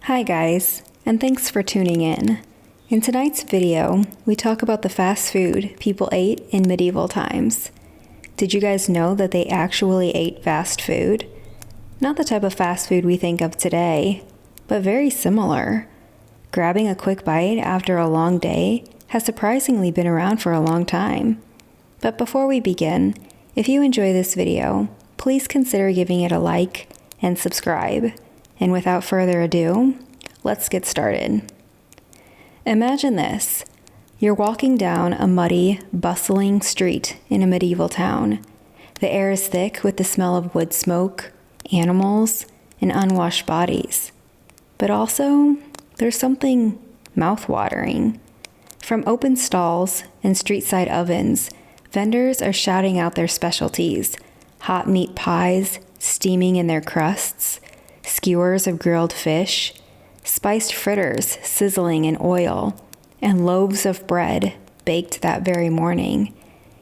Hi guys, and thanks for tuning in. In tonight's video, we talk about the fast food people ate in medieval times. Did you guys know that they actually ate fast food? Not the type of fast food we think of today, but very similar. Grabbing a quick bite after a long day has surprisingly been around for a long time. But before we begin, if you enjoy this video, please consider giving it a like and subscribe. And without further ado, let's get started. Imagine this. You're walking down a muddy, bustling street in a medieval town. The air is thick with the smell of wood smoke, animals, and unwashed bodies. But also, there's something mouth-watering. From open stalls and street-side ovens, vendors are shouting out their specialties: hot meat pies steaming in their crusts, skewers of grilled fish, spiced fritters sizzling in oil, and loaves of bread baked that very morning.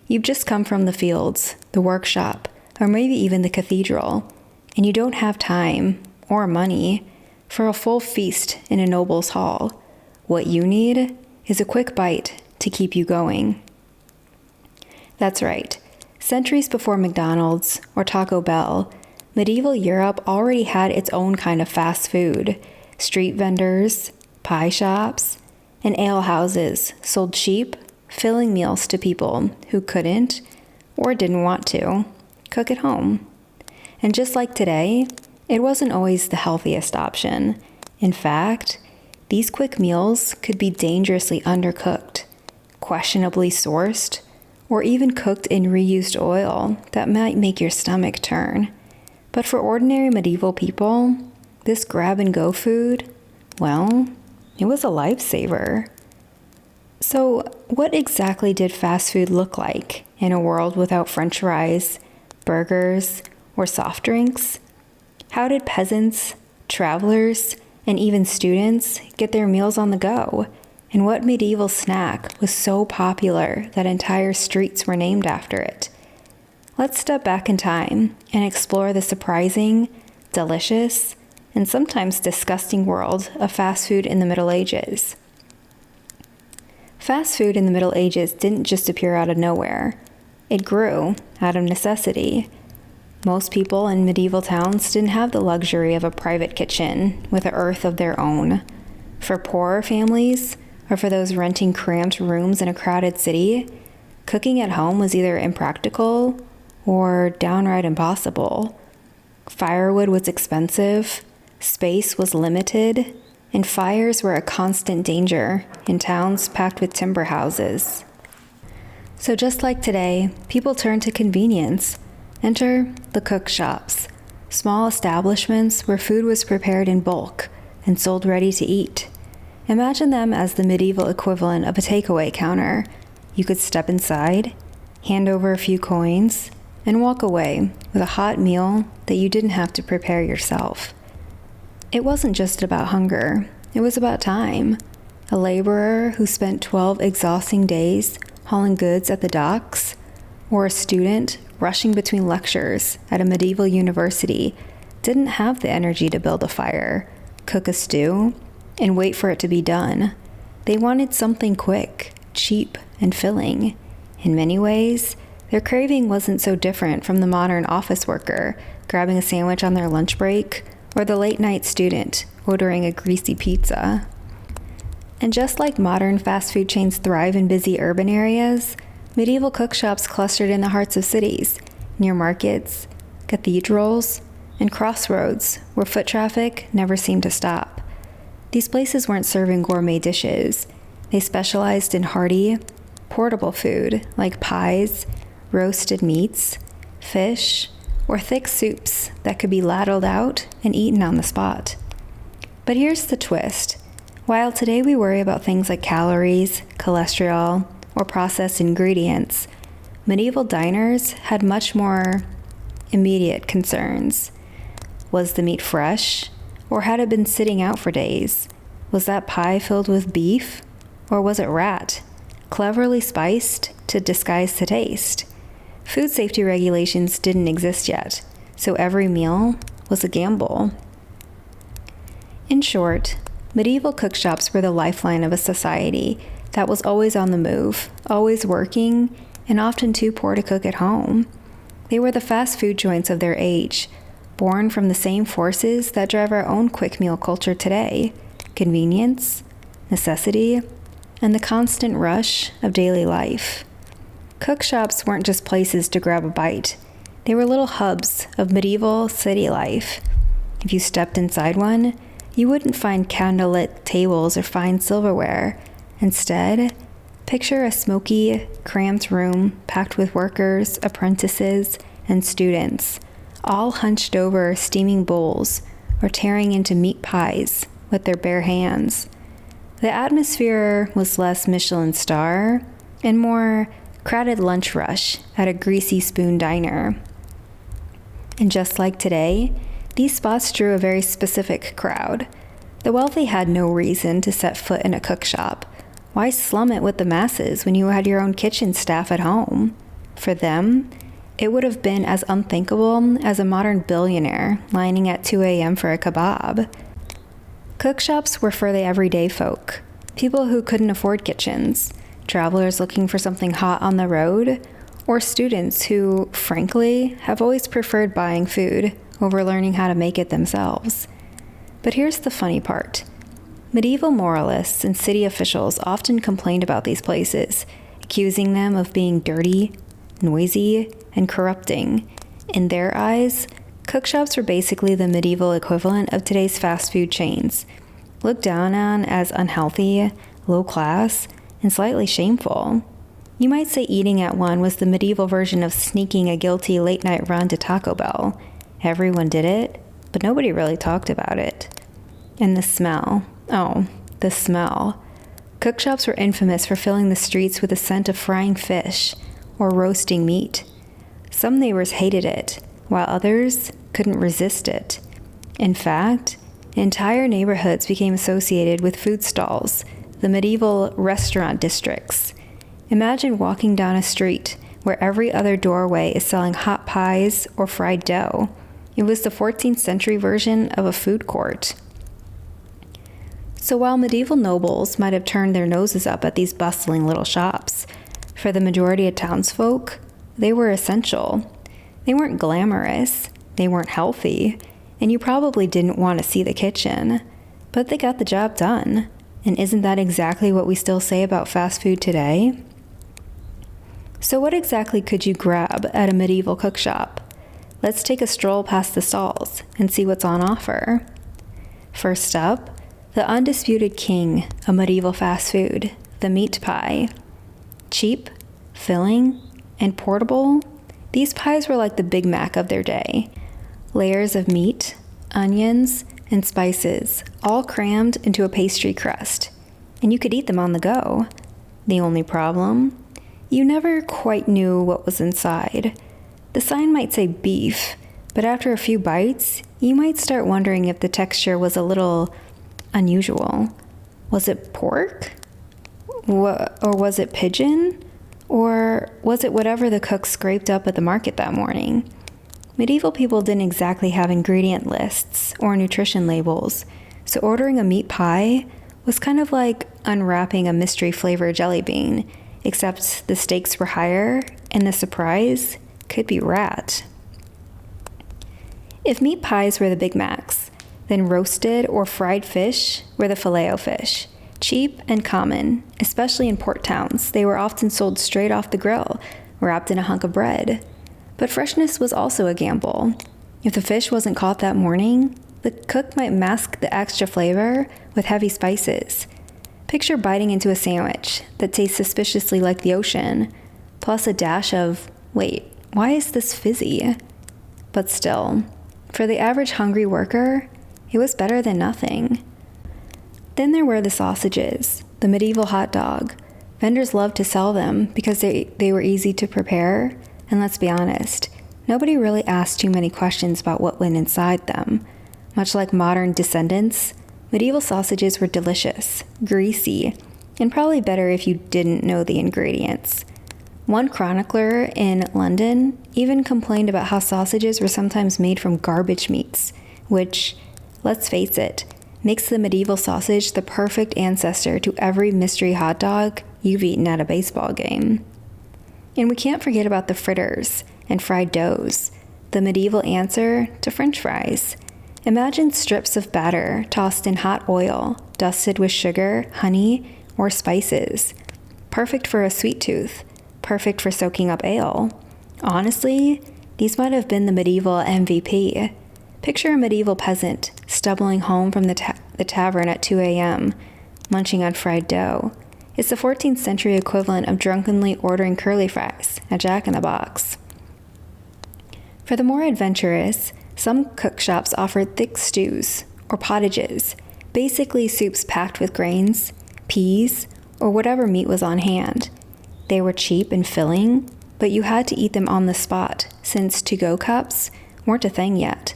You've just come from the fields, the workshop, or maybe even the cathedral, and you don't have time or money for a full feast in a noble's hall. What you need is a quick bite to keep you going. That's right. Centuries before McDonald's or Taco Bell, medieval Europe already had its own kind of fast food. Street vendors, pie shops, and ale houses sold cheap, filling meals to people who couldn't, or didn't want to, cook at home. And just like today, it wasn't always the healthiest option. In fact, these quick meals could be dangerously undercooked, questionably sourced, or even cooked in reused oil that might make your stomach turn. But for ordinary medieval people, this grab-and-go food, well, it was a lifesaver. So, what exactly did fast food look like in a world without French fries, burgers, or soft drinks? How did peasants, travelers, and even students get their meals on the go? And what medieval snack was so popular that entire streets were named after it? Let's step back in time and explore the surprising, delicious, and sometimes disgusting world of fast food in the Middle Ages. Fast food in the Middle Ages didn't just appear out of nowhere. It grew out of necessity. Most people in medieval towns didn't have the luxury of a private kitchen with a hearth of their own. For poorer families, or for those renting cramped rooms in a crowded city, cooking at home was either impractical or downright impossible. Firewood was expensive, space was limited, and fires were a constant danger in towns packed with timber houses. So just like today, people turned to convenience. Enter the cook shops, small establishments where food was prepared in bulk and sold ready to eat. Imagine them as the medieval equivalent of a takeaway counter. You could step inside, hand over a few coins, and walk away with a hot meal that you didn't have to prepare yourself. It wasn't just about hunger, it was about time. A laborer who spent 12 exhausting days hauling goods at the docks, or a student rushing between lectures at a medieval university didn't have the energy to build a fire, cook a stew, and wait for it to be done. They wanted something quick, cheap, and filling. In many ways, their craving wasn't so different from the modern office worker grabbing a sandwich on their lunch break, or the late-night student ordering a greasy pizza. And just like modern fast food chains thrive in busy urban areas, medieval cookshops clustered in the hearts of cities, near markets, cathedrals, and crossroads where foot traffic never seemed to stop. These places weren't serving gourmet dishes. They specialized in hearty, portable food like pies, roasted meats, fish, or thick soups that could be ladled out and eaten on the spot. But here's the twist. While today we worry about things like calories, cholesterol, or processed ingredients, medieval diners had much more immediate concerns. Was the meat fresh, or had it been sitting out for days? Was that pie filled with beef, or was it rat, cleverly spiced to disguise the taste? Food safety regulations didn't exist yet, so every meal was a gamble. In short, medieval cookshops were the lifeline of a society that was always on the move, always working, and often too poor to cook at home. They were the fast food joints of their age, born from the same forces that drive our own quick meal culture today: convenience, necessity, and the constant rush of daily life. Cookshops weren't just places to grab a bite. They were little hubs of medieval city life. If you stepped inside one, you wouldn't find candlelit tables or fine silverware. Instead, picture a smoky, cramped room packed with workers, apprentices, and students, all hunched over steaming bowls or tearing into meat pies with their bare hands. The atmosphere was less Michelin star and more crowded lunch rush at a greasy spoon diner. And just like today, these spots drew a very specific crowd. The wealthy had no reason to set foot in a cookshop. Why slum it with the masses when you had your own kitchen staff at home? For them, it would have been as unthinkable as a modern billionaire lining at 2 a.m. for a kebab. Cookshops were for the everyday folk, people who couldn't afford kitchens, travelers looking for something hot on the road, or students who, frankly, have always preferred buying food over learning how to make it themselves. But here's the funny part. Medieval moralists and city officials often complained about these places, accusing them of being dirty, noisy, and corrupting. In their eyes, cookshops were basically the medieval equivalent of today's fast food chains, looked down on as unhealthy, low class, and slightly shameful. You might say eating at one was the medieval version of sneaking a guilty late-night run to Taco Bell. Everyone did it, but nobody really talked about it. And the smell. Oh, the smell. Cookshops were infamous for filling the streets with the scent of frying fish or roasting meat. Some neighbors hated it, while others couldn't resist it. In fact, entire neighborhoods became associated with food stalls, the medieval restaurant districts. Imagine walking down a street where every other doorway is selling hot pies or fried dough. It was the 14th century version of a food court. So while medieval nobles might have turned their noses up at these bustling little shops, for the majority of townsfolk, they were essential. They weren't glamorous, they weren't healthy, and you probably didn't want to see the kitchen, but they got the job done. And isn't that exactly what we still say about fast food today? So what exactly could you grab at a medieval cookshop? Let's take a stroll past the stalls and see what's on offer. First up, the undisputed king of medieval fast food, the meat pie. Cheap, filling, and portable, these pies were like the Big Mac of their day. Layers of meat, onions, and spices, all crammed into a pastry crust, and you could eat them on the go. The only problem? You never quite knew what was inside. The sign might say beef, but after a few bites, you might start wondering if the texture was a little unusual. Was it pork? Or was it pigeon? Or was it whatever the cook scraped up at the market that morning? Medieval people didn't exactly have ingredient lists or nutrition labels, so ordering a meat pie was kind of like unwrapping a mystery flavor jelly bean, except the stakes were higher and the surprise could be rat. If meat pies were the Big Macs, then roasted or fried fish were the Filet-O-Fish. Cheap and common, especially in port towns, they were often sold straight off the grill, wrapped in a hunk of bread. But freshness was also a gamble. If the fish wasn't caught that morning, the cook might mask the extra flavor with heavy spices. Picture biting into a sandwich that tastes suspiciously like the ocean, plus a dash of, wait, why is this fizzy? But still, for the average hungry worker, it was better than nothing. Then there were the sausages, the medieval hot dog. Vendors loved to sell them because they were easy to prepare, and let's be honest, nobody really asked too many questions about what went inside them. Much like modern descendants, medieval sausages were delicious, greasy, and probably better if you didn't know the ingredients. One chronicler in London even complained about how sausages were sometimes made from garbage meats, which, let's face it, makes the medieval sausage the perfect ancestor to every mystery hot dog you've eaten at a baseball game. And we can't forget about the fritters and fried doughs, the medieval answer to French fries. Imagine strips of batter tossed in hot oil, dusted with sugar, honey, or spices. Perfect for a sweet tooth, perfect for soaking up ale. Honestly, these might have been the medieval MVP. Picture a medieval peasant stumbling home from the tavern at 2 a.m., munching on fried dough. It's the 14th century equivalent of drunkenly ordering curly fries at Jack in the Box. For the more adventurous, some cook shops offered thick stews or pottages, basically soups packed with grains, peas, or whatever meat was on hand. They were cheap and filling, but you had to eat them on the spot since to-go cups weren't a thing yet.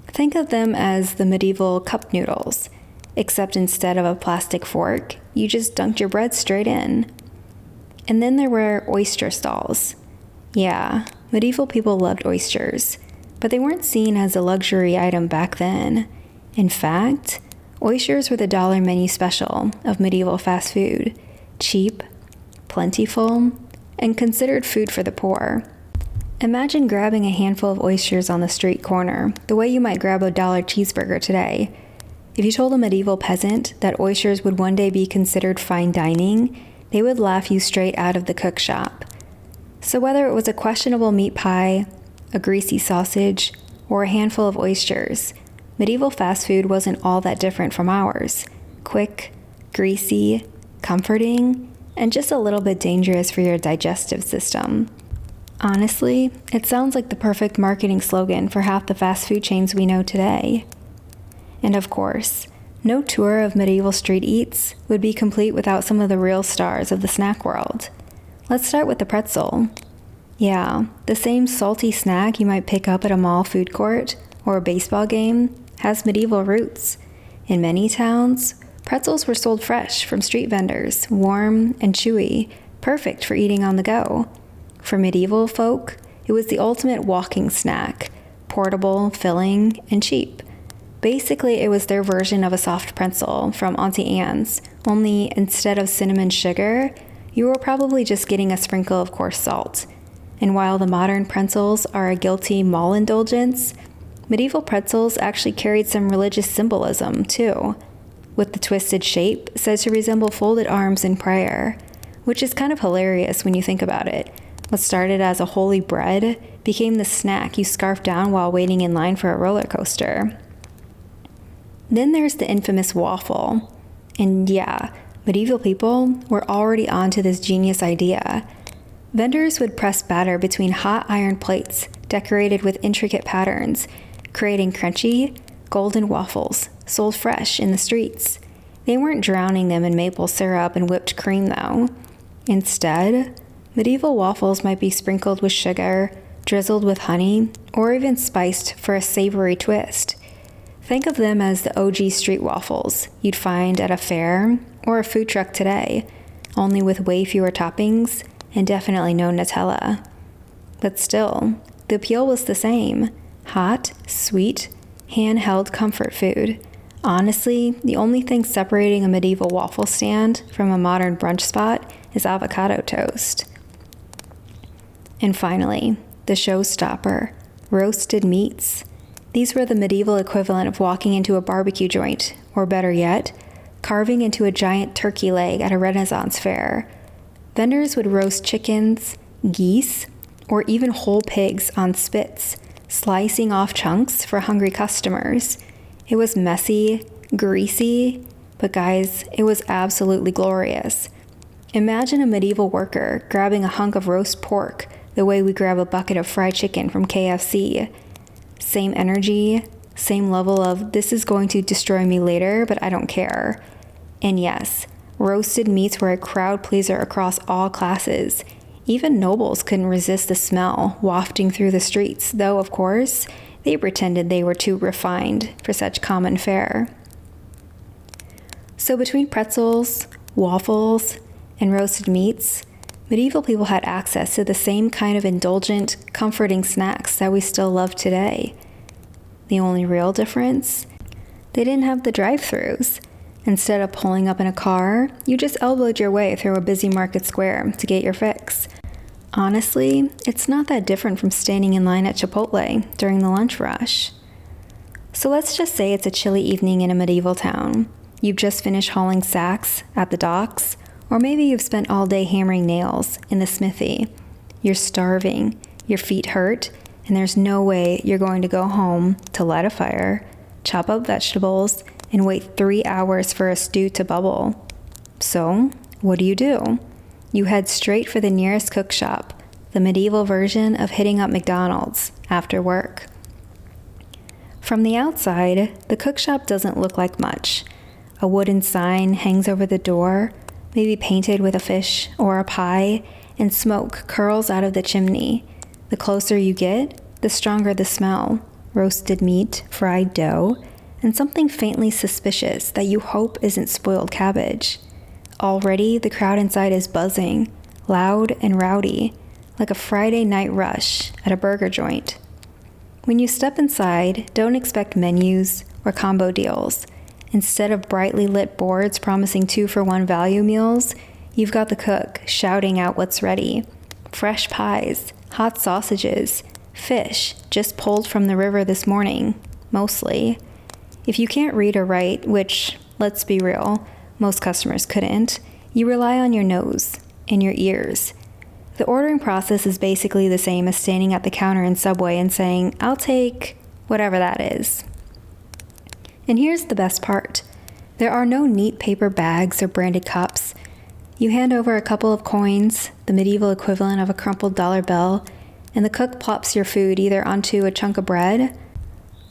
Think of them as the medieval cup noodles, except instead of a plastic fork, you just dunked your bread straight in. And then there were oyster stalls. Yeah, medieval people loved oysters, but they weren't seen as a luxury item back then. In fact, oysters were the dollar menu special of medieval fast food, cheap, plentiful, and considered food for the poor. Imagine grabbing a handful of oysters on the street corner, the way you might grab a $1 cheeseburger today. If you told a medieval peasant that oysters would one day be considered fine dining, they would laugh you straight out of the cook shop. So whether it was a questionable meat pie, a greasy sausage, or a handful of oysters, medieval fast food wasn't all that different from ours. Quick, greasy, comforting, and just a little bit dangerous for your digestive system. Honestly, it sounds like the perfect marketing slogan for half the fast food chains we know today. And of course, no tour of medieval street eats would be complete without some of the real stars of the snack world. Let's start with the pretzel. Yeah, the same salty snack you might pick up at a mall food court or a baseball game has medieval roots. In many towns, pretzels were sold fresh from street vendors, warm and chewy, perfect for eating on the go. For medieval folk, it was the ultimate walking snack, portable, filling, and cheap. Basically, it was their version of a soft pretzel from Auntie Anne's, only instead of cinnamon sugar, you were probably just getting a sprinkle of coarse salt. And while the modern pretzels are a guilty mall indulgence, medieval pretzels actually carried some religious symbolism, too, with the twisted shape said to resemble folded arms in prayer, which is kind of hilarious when you think about it. What started as a holy bread became the snack you scarfed down while waiting in line for a roller coaster. Then there's the infamous waffle. And yeah, medieval people were already onto this genius idea. Vendors would press batter between hot iron plates decorated with intricate patterns, creating crunchy, golden waffles sold fresh in the streets. They weren't drowning them in maple syrup and whipped cream, though. Instead, medieval waffles might be sprinkled with sugar, drizzled with honey, or even spiced for a savory twist. Think of them as the OG street waffles you'd find at a fair or a food truck today, only with way fewer toppings and definitely no Nutella. But still, the appeal was the same: hot, sweet, handheld comfort food. Honestly, the only thing separating a medieval waffle stand from a modern brunch spot is avocado toast. And finally, the showstopper, roasted meats. These were the medieval equivalent of walking into a barbecue joint, or better yet, carving into a giant turkey leg at a Renaissance fair. Vendors would roast chickens, geese, or even whole pigs on spits, slicing off chunks for hungry customers. It was messy, greasy, but guys, it was absolutely glorious. Imagine a medieval worker grabbing a hunk of roast pork the way we grab a bucket of fried chicken from KFC. Same energy, same level of this is going to destroy me later, but I don't care. And yes, roasted meats were a crowd pleaser across all classes. Even nobles couldn't resist the smell wafting through the streets, though, of course, they pretended they were too refined for such common fare. So between pretzels, waffles, and roasted meats, medieval people had access to the same kind of indulgent, comforting snacks that we still love today. The only real difference? They didn't have the drive-thrus. Instead of pulling up in a car, you just elbowed your way through a busy market square to get your fix. Honestly, it's not that different from standing in line at Chipotle during the lunch rush. So let's just say it's a chilly evening in a medieval town. You've just finished hauling sacks at the docks, or maybe you've spent all day hammering nails in the smithy. You're starving, your feet hurt, and there's no way you're going to go home to light a fire, chop up vegetables, and wait 3 hours for a stew to bubble. So, what do? You head straight for the nearest cook shop, the medieval version of hitting up McDonald's after work. From the outside, the cook shop doesn't look like much. A wooden sign hangs over the door, maybe painted with a fish or a pie, and smoke curls out of the chimney. The closer you get, the stronger the smell. Roasted meat, fried dough, and something faintly suspicious that you hope isn't spoiled cabbage. Already, the crowd inside is buzzing, loud and rowdy, like a Friday night rush at a burger joint. When you step inside, don't expect menus or combo deals. Instead of brightly lit boards promising 2-for-1 value meals, you've got the cook shouting out what's ready. Fresh pies, hot sausages, fish just pulled from the river this morning, mostly. If you can't read or write, which, let's be real, most customers couldn't, you rely on your nose and your ears. The ordering process is basically the same as standing at the counter in Subway and saying, "I'll take whatever that is." And here's the best part. There are no neat paper bags or branded cups. You hand over a couple of coins, the medieval equivalent of a crumpled dollar bill, and the cook plops your food either onto a chunk of bread,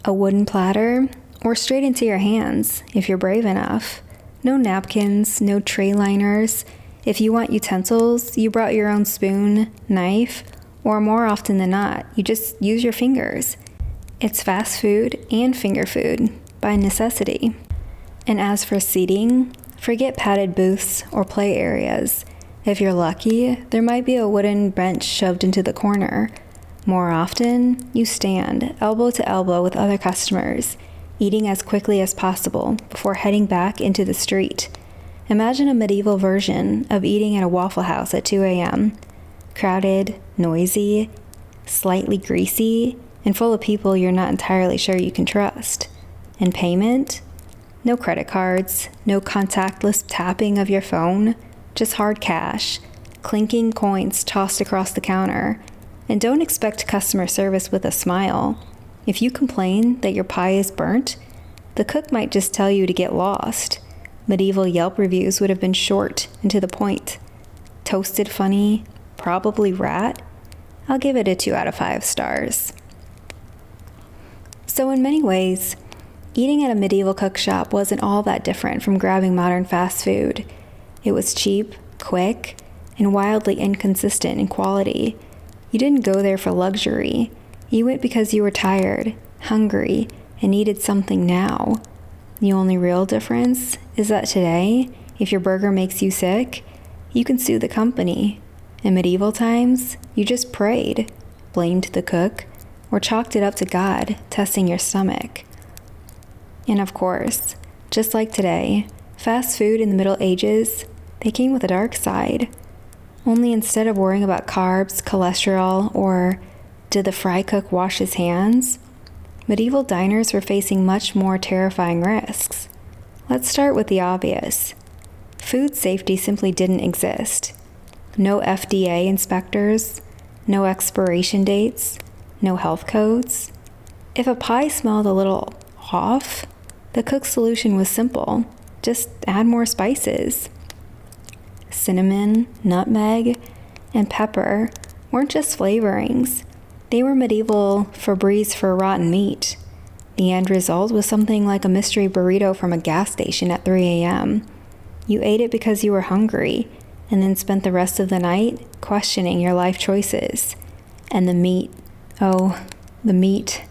a wooden platter, or straight into your hands, if you're brave enough. No napkins, no tray liners. If you want utensils, you brought your own spoon, knife, or more often than not, you just use your fingers. It's fast food and finger food, by necessity. And as for seating, forget padded booths or play areas. If you're lucky, there might be a wooden bench shoved into the corner. More often, you stand elbow to elbow with other customers, eating as quickly as possible before heading back into the street. Imagine a medieval version of eating at a Waffle House at 2 a.m. Crowded, noisy, slightly greasy, and full of people you're not entirely sure you can trust. And payment? No credit cards, no contactless tapping of your phone, just hard cash, clinking coins tossed across the counter. And don't expect customer service with a smile. If you complain that your pie is burnt, the cook might just tell you to get lost. Medieval Yelp reviews would have been short and to the point. Toasted funny, probably rat. I'll give it a 2 out of 5 stars. So in many ways, eating at a medieval cook shop wasn't all that different from grabbing modern fast food. It was cheap, quick, and wildly inconsistent in quality. You didn't go there for luxury. You went because you were tired, hungry, and needed something now. The only real difference is that today, if your burger makes you sick, you can sue the company. In medieval times, you just prayed, blamed the cook, or chalked it up to God testing your stomach. And of course, just like today, fast food in the Middle Ages, they came with a dark side. Only instead of worrying about carbs, cholesterol, or did the fry cook wash his hands, medieval diners were facing much more terrifying risks. Let's start with the obvious. Food safety simply didn't exist. No FDA inspectors, no expiration dates, no health codes. If a pie smelled a little off, the cook's solution was simple. Just add more spices. Cinnamon, nutmeg, and pepper weren't just flavorings. They were medieval Febreze for rotten meat. The end result was something like a mystery burrito from a gas station at 3 a.m. You ate it because you were hungry, and then spent the rest of the night questioning your life choices. And the meat. Oh, the meat.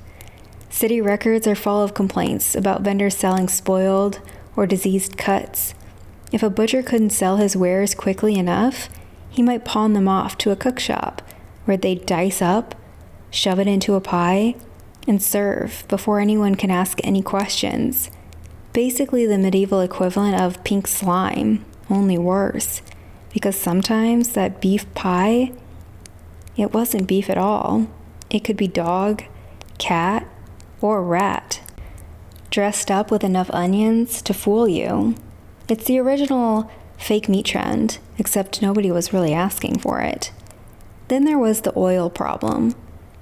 City records are full of complaints about vendors selling spoiled or diseased cuts. If a butcher couldn't sell his wares quickly enough, he might pawn them off to a cook shop where they'd dice up, shove it into a pie, and serve before anyone can ask any questions. Basically the medieval equivalent of pink slime, only worse. Because sometimes that beef pie, it wasn't beef at all. It could be dog, cat, or rat, dressed up with enough onions to fool you. It's the original fake meat trend, except nobody was really asking for it. Then there was the oil problem.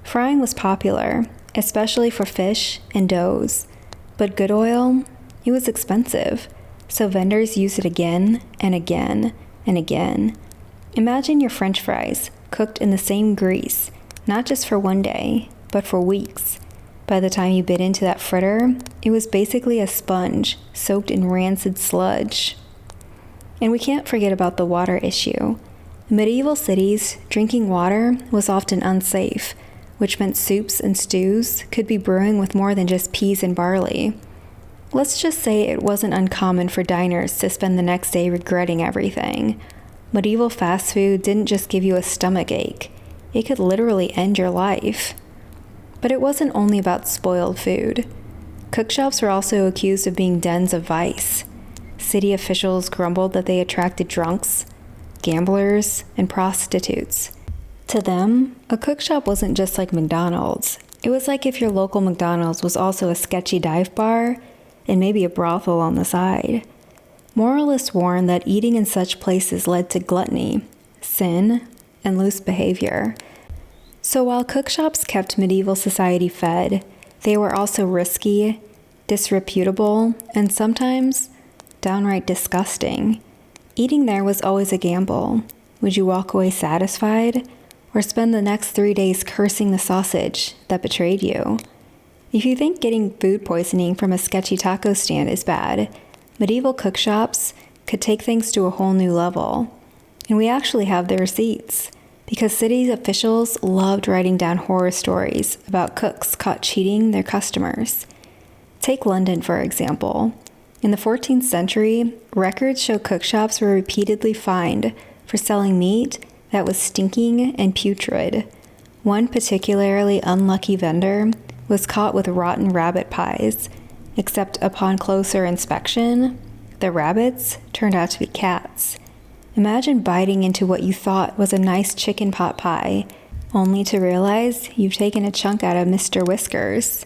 Frying was popular, especially for fish and doughs, but good oil, it was expensive, so vendors used it again and again and again. Imagine your French fries cooked in the same grease, not just for one day, but for weeks. By the time you bit into that fritter, it was basically a sponge soaked in rancid sludge. And we can't forget about the water issue. In medieval cities, drinking water was often unsafe, which meant soups and stews could be brewing with more than just peas and barley. Let's just say it wasn't uncommon for diners to spend the next day regretting everything. Medieval fast food didn't just give you a stomach ache, it could literally end your life. But it wasn't only about spoiled food. Cookshops were also accused of being dens of vice. City officials grumbled that they attracted drunks, gamblers, and prostitutes. To them, a cookshop wasn't just like McDonald's. It was like if your local McDonald's was also a sketchy dive bar and maybe a brothel on the side. Moralists warned that eating in such places led to gluttony, sin, and loose behavior. So while cookshops kept medieval society fed, they were also risky, disreputable, and sometimes downright disgusting. Eating there was always a gamble. Would you walk away satisfied, or spend the next 3 days cursing the sausage that betrayed you? If you think getting food poisoning from a sketchy taco stand is bad, medieval cookshops could take things to a whole new level. And we actually have the receipts, because city officials loved writing down horror stories about cooks caught cheating their customers. Take London, for example. In the 14th century, records show cookshops were repeatedly fined for selling meat that was stinking and putrid. One particularly unlucky vendor was caught with rotten rabbit pies, except upon closer inspection, the rabbits turned out to be cats. Imagine biting into what you thought was a nice chicken pot pie, only to realize you've taken a chunk out of Mr. Whiskers.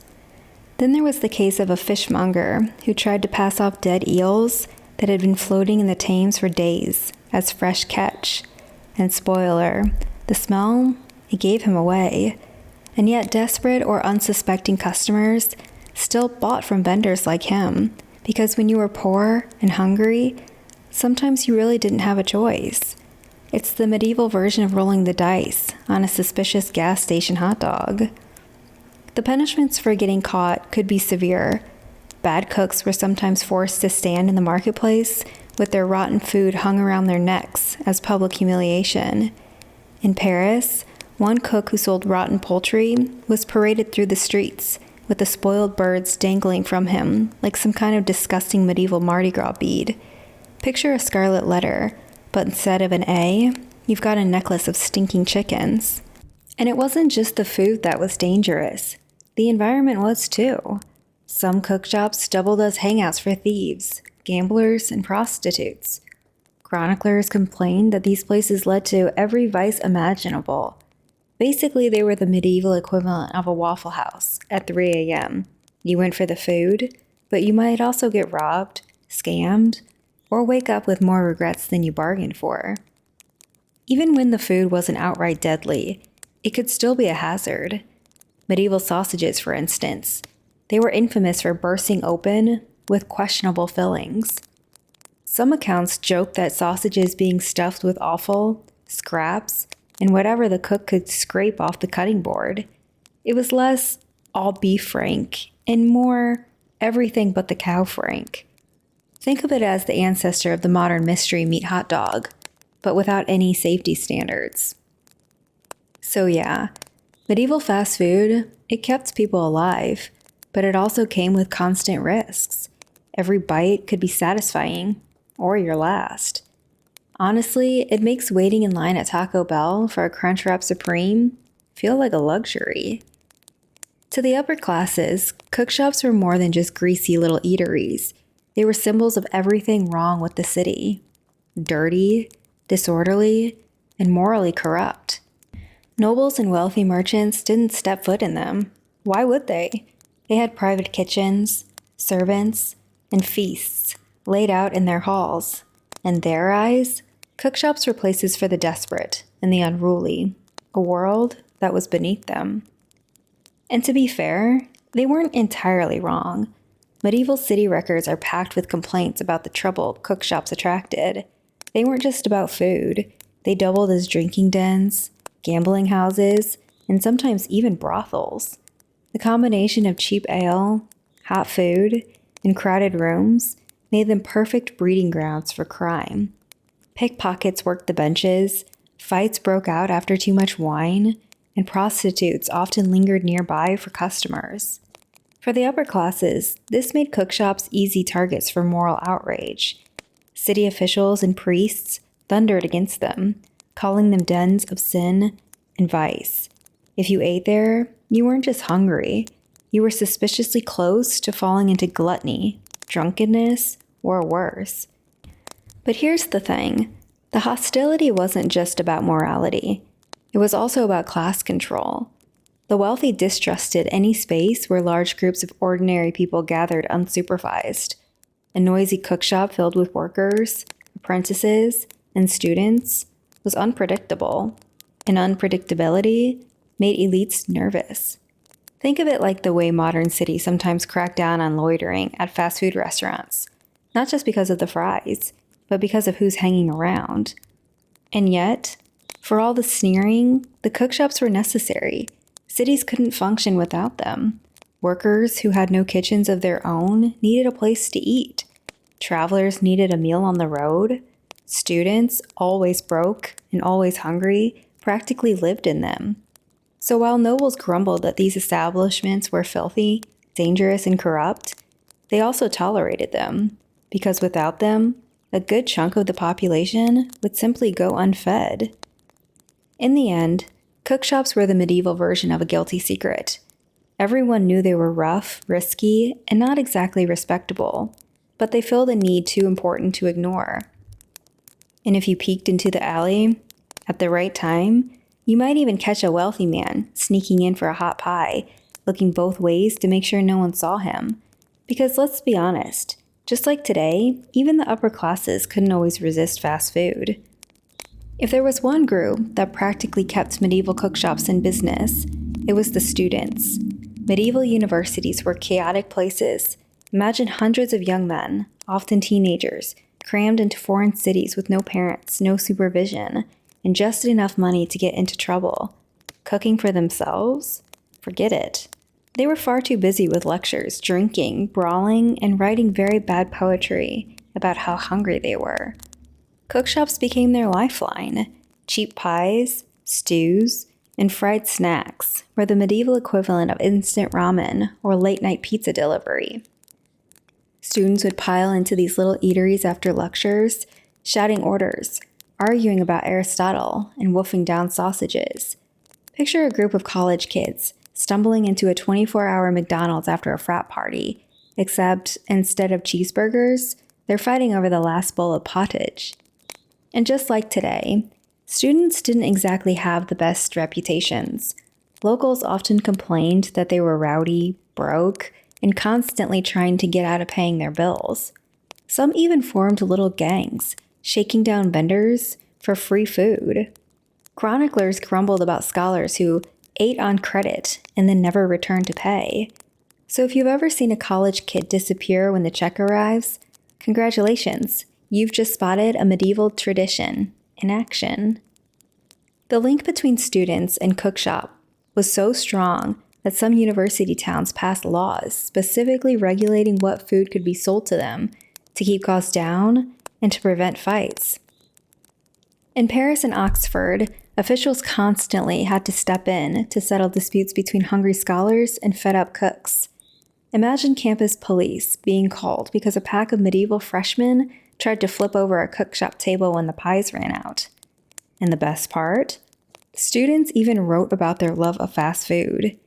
Then there was the case of a fishmonger who tried to pass off dead eels that had been floating in the Thames for days as fresh catch. And spoiler, the smell, it gave him away. And yet desperate or unsuspecting customers still bought from vendors like him, because when you were poor and hungry, sometimes you really didn't have a choice. It's the medieval version of rolling the dice on a suspicious gas station hot dog. The punishments for getting caught could be severe. Bad cooks were sometimes forced to stand in the marketplace with their rotten food hung around their necks as public humiliation. In Paris, one cook who sold rotten poultry was paraded through the streets with the spoiled birds dangling from him like some kind of disgusting medieval Mardi Gras bead. Picture a scarlet letter, but instead of an A, you've got a necklace of stinking chickens. And it wasn't just the food that was dangerous. The environment was too. Some cookshops doubled as hangouts for thieves, gamblers, and prostitutes. Chroniclers complained that these places led to every vice imaginable. Basically, they were the medieval equivalent of a Waffle House at 3 a.m. You went for the food, but you might also get robbed, scammed, or wake up with more regrets than you bargained for. Even when the food wasn't outright deadly, it could still be a hazard. Medieval sausages, for instance, they were infamous for bursting open with questionable fillings. Some accounts joke that sausages being stuffed with offal, scraps, and whatever the cook could scrape off the cutting board. It was less all beef frank and more everything but the cow frank. Think of it as the ancestor of the modern mystery meat hot dog, but without any safety standards. So yeah, medieval fast food, it kept people alive, but it also came with constant risks. Every bite could be satisfying, or your last. Honestly, it makes waiting in line at Taco Bell for a Crunchwrap Supreme feel like a luxury. To the upper classes, cookshops were more than just greasy little eateries. They were symbols of everything wrong with the city: dirty, disorderly, and morally corrupt. Nobles and wealthy merchants didn't step foot in them. Why would they? They had private kitchens, servants, and feasts laid out in their halls. In their eyes, cookshops were places for the desperate and the unruly, a world that was beneath them. And to be fair, they weren't entirely wrong. Medieval city records are packed with complaints about the trouble cookshops attracted. They weren't just about food. They doubled as drinking dens, gambling houses, and sometimes even brothels. The combination of cheap ale, hot food, and crowded rooms made them perfect breeding grounds for crime. Pickpockets worked the benches, fights broke out after too much wine, and prostitutes often lingered nearby for customers. For the upper classes, this made cookshops easy targets for moral outrage. City officials and priests thundered against them, calling them dens of sin and vice. If you ate there, you weren't just hungry. You were suspiciously close to falling into gluttony, drunkenness, or worse. But here's the thing. The hostility wasn't just about morality. It was also about class control. The wealthy distrusted any space where large groups of ordinary people gathered unsupervised. A noisy cookshop filled with workers, apprentices, and students was unpredictable, and unpredictability made elites nervous. Think of it like the way modern cities sometimes crack down on loitering at fast food restaurants, not just because of the fries, but because of who's hanging around. And yet, for all the sneering, the cookshops were necessary. Cities couldn't function without them. Workers who had no kitchens of their own needed a place to eat. Travelers needed a meal on the road. Students, always broke and always hungry, practically lived in them. So while nobles grumbled that these establishments were filthy, dangerous, and corrupt, they also tolerated them, because without them, a good chunk of the population would simply go unfed. In the end, cookshops were the medieval version of a guilty secret. Everyone knew they were rough, risky, and not exactly respectable, but they filled a need too important to ignore. And if you peeked into the alley at the right time, you might even catch a wealthy man sneaking in for a hot pie, looking both ways to make sure no one saw him. Because let's be honest, just like today, even the upper classes couldn't always resist fast food. If there was one group that practically kept medieval cookshops in business, it was the students. Medieval universities were chaotic places. Imagine hundreds of young men, often teenagers, crammed into foreign cities with no parents, no supervision, and just enough money to get into trouble. Cooking for themselves? Forget it. They were far too busy with lectures, drinking, brawling, and writing very bad poetry about how hungry they were. Cookshops became their lifeline. Cheap pies, stews, and fried snacks were the medieval equivalent of instant ramen or late-night pizza delivery. Students would pile into these little eateries after lectures, shouting orders, arguing about Aristotle, and wolfing down sausages. Picture a group of college kids stumbling into a 24-hour McDonald's after a frat party, except instead of cheeseburgers, they're fighting over the last bowl of pottage. And just like today, students didn't exactly have the best reputations. Locals often complained that they were rowdy, broke, and constantly trying to get out of paying their bills. Some even formed little gangs, shaking down vendors for free food. Chroniclers grumbled about scholars who ate on credit and then never returned to pay. So if you've ever seen a college kid disappear when the check arrives, congratulations, you've just spotted a medieval tradition in action. The link between students and cookshop was so strong that some university towns passed laws specifically regulating what food could be sold to them to keep costs down and to prevent fights. In Paris and Oxford, officials constantly had to step in to settle disputes between hungry scholars and fed-up cooks. Imagine campus police being called because a pack of medieval freshmen tried to flip over a cookshop table when the pies ran out. And the best part? Students even wrote about their love of fast food.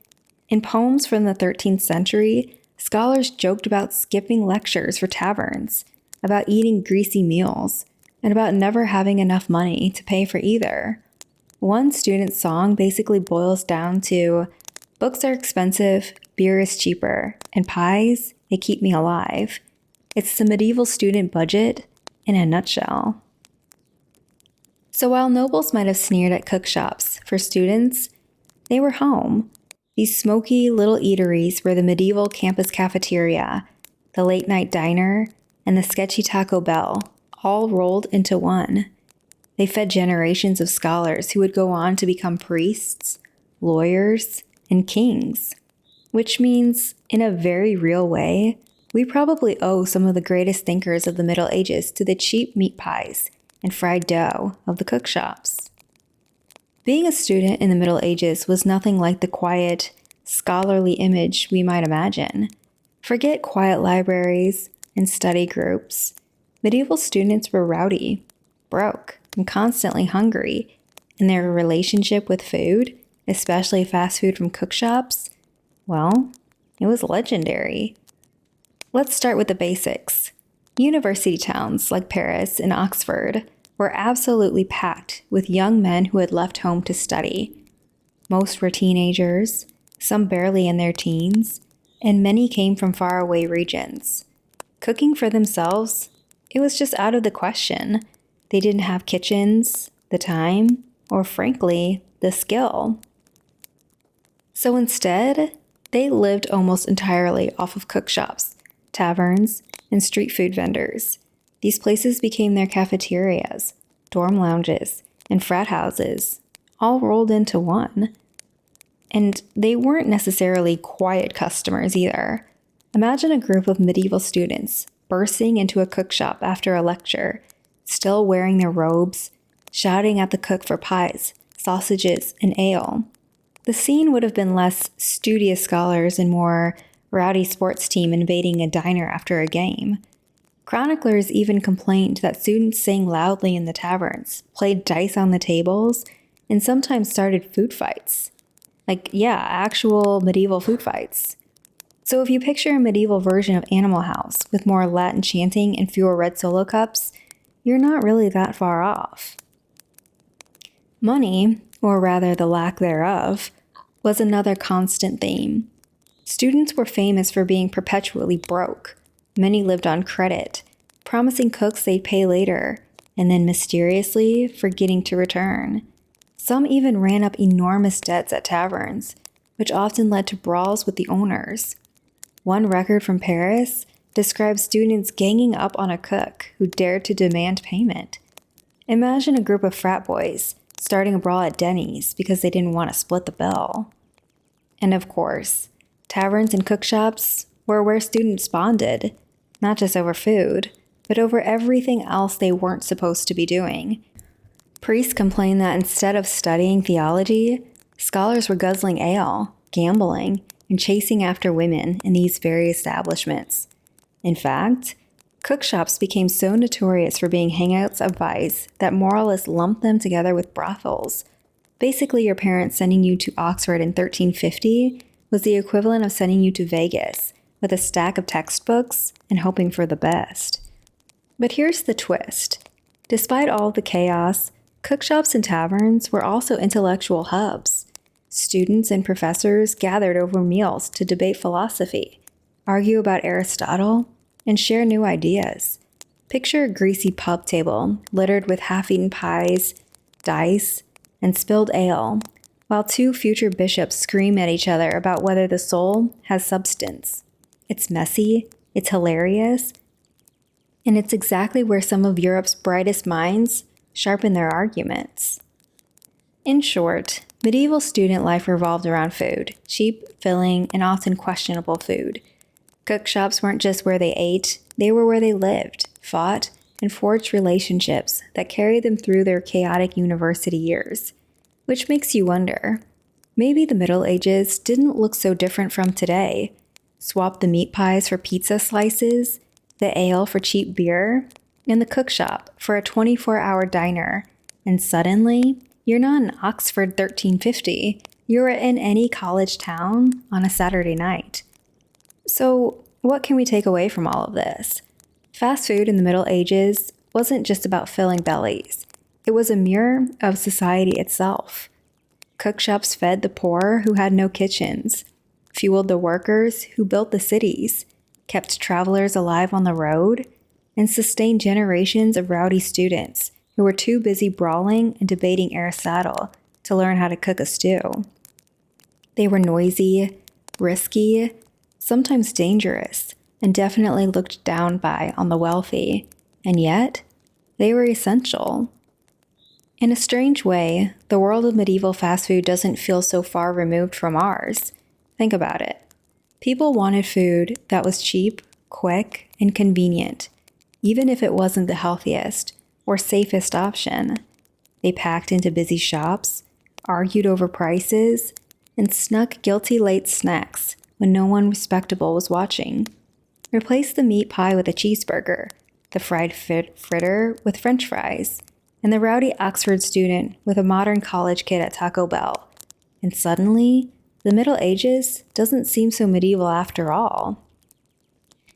In poems from the 13th century, scholars joked about skipping lectures for taverns, about eating greasy meals, and about never having enough money to pay for either. One student's song basically boils down to, "Books are expensive, beer is cheaper, and pies, they keep me alive." It's the medieval student budget in a nutshell. So while nobles might have sneered at cookshops, for students, they were home. These smoky little eateries were the medieval campus cafeteria, the late-night diner, and the sketchy Taco Bell, all rolled into one. They fed generations of scholars who would go on to become priests, lawyers, and kings. Which means, in a very real way, we probably owe some of the greatest thinkers of the Middle Ages to the cheap meat pies and fried dough of the cookshops. Being a student in the Middle Ages was nothing like the quiet, scholarly image we might imagine. Forget quiet libraries and study groups. Medieval students were rowdy, broke, and constantly hungry, and their relationship with food, especially fast food from cookshops, well, it was legendary. Let's start with the basics. University towns like Paris and Oxford were absolutely packed with young men who had left home to study. Most were teenagers, some barely in their teens, and many came from faraway regions. Cooking for themselves, it was just out of the question. They didn't have kitchens, the time, or frankly, the skill. So instead, they lived almost entirely off of cookshops, taverns, and street food vendors. These places became their cafeterias, dorm lounges, and frat houses, all rolled into one. And they weren't necessarily quiet customers either. Imagine a group of medieval students bursting into a cookshop after a lecture, still wearing their robes, shouting at the cook for pies, sausages, and ale. The scene would have been less studious scholars and more rowdy sports team invading a diner after a game. Chroniclers even complained that students sang loudly in the taverns, played dice on the tables, and sometimes started food fights. Actual medieval food fights. So if you picture a medieval version of Animal House with more Latin chanting and fewer red solo cups, you're not really that far off. Money, or rather the lack thereof, was another constant theme. Students were famous for being perpetually broke. Many lived on credit, promising cooks they'd pay later, and then mysteriously forgetting to return. Some even ran up enormous debts at taverns, which often led to brawls with the owners. One record from Paris describes students ganging up on a cook who dared to demand payment. Imagine a group of frat boys starting a brawl at Denny's because they didn't want to split the bill. And of course, taverns and cookshops were where students bonded, not just over food, but over everything else they weren't supposed to be doing. Priests complained that instead of studying theology, scholars were guzzling ale, gambling, and chasing after women in these very establishments. In fact, cookshops became so notorious for being hangouts of vice that moralists lumped them together with brothels. Basically, your parents sending you to Oxford in 1350 was the equivalent of sending you to Vegas with a stack of textbooks and hoping for the best. But here's the twist. Despite all the chaos, cookshops and taverns were also intellectual hubs. Students and professors gathered over meals to debate philosophy, argue about Aristotle, and share new ideas. Picture a greasy pub table littered with half-eaten pies, dice, and spilled ale, while two future bishops scream at each other about whether the soul has substance. It's messy, it's hilarious, and it's exactly where some of Europe's brightest minds sharpen their arguments. In short, medieval student life revolved around food, cheap, filling, and often questionable food. Cookshops weren't just where they ate, they were where they lived, fought, and forged relationships that carried them through their chaotic university years. Which makes you wonder, maybe the Middle Ages didn't look so different from today. Swap the meat pies for pizza slices, the ale for cheap beer, and the cookshop for a 24-hour diner, and suddenly, you're not in Oxford 1350, you're in any college town on a Saturday night. So, what can we take away from all of this? Fast food in the Middle Ages wasn't just about filling bellies, it was a mirror of society itself. Cookshops fed the poor who had no kitchens, fueled the workers who built the cities, kept travelers alive on the road, and sustained generations of rowdy students who were too busy brawling and debating Aristotle to learn how to cook a stew. They were noisy, risky, sometimes dangerous, and definitely looked down by on the wealthy, and yet they were essential. In a strange way, the world of medieval fast food doesn't feel so far removed from ours. Think about it. People wanted food that was cheap, quick, and convenient, even if it wasn't the healthiest or safest option. They packed into busy shops, argued over prices, and snuck guilty late snacks when no one respectable was watching. Replace the meat pie with a cheeseburger, the fried fritter with French fries, and the rowdy Oxford student with a modern college kid at Taco Bell. And suddenly, the Middle Ages doesn't seem so medieval after all.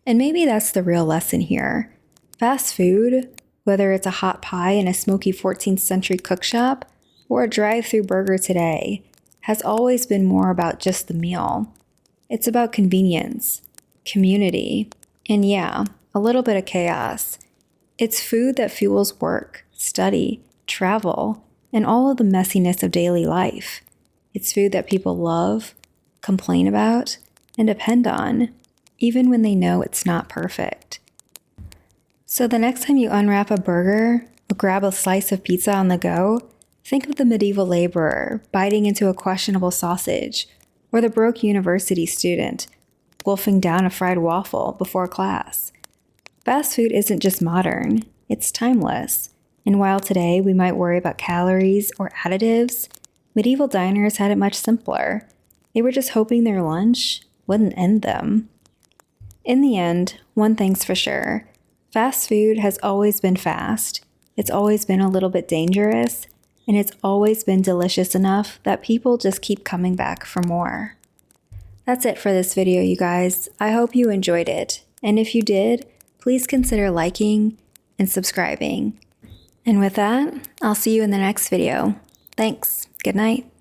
And maybe that's the real lesson here. Fast food, whether it's a hot pie in a smoky 14th century cookshop or a drive-through burger today, has always been more about just the meal. It's about convenience, community, and yeah, a little bit of chaos. It's food that fuels work, study, travel, and all of the messiness of daily life. It's food that people love, complain about, and depend on, even when they know it's not perfect. So the next time you unwrap a burger or grab a slice of pizza on the go, think of the medieval laborer biting into a questionable sausage, or the broke university student wolfing down a fried waffle before class. Fast food isn't just modern, it's timeless. And while today we might worry about calories or additives, medieval diners had it much simpler. They were just hoping their lunch wouldn't end them. In the end, one thing's for sure. Fast food has always been fast. It's always been a little bit dangerous, and it's always been delicious enough that people just keep coming back for more. That's it for this video, you guys. I hope you enjoyed it. And if you did, please consider liking and subscribing. And with that, I'll see you in the next video. Thanks. Good night.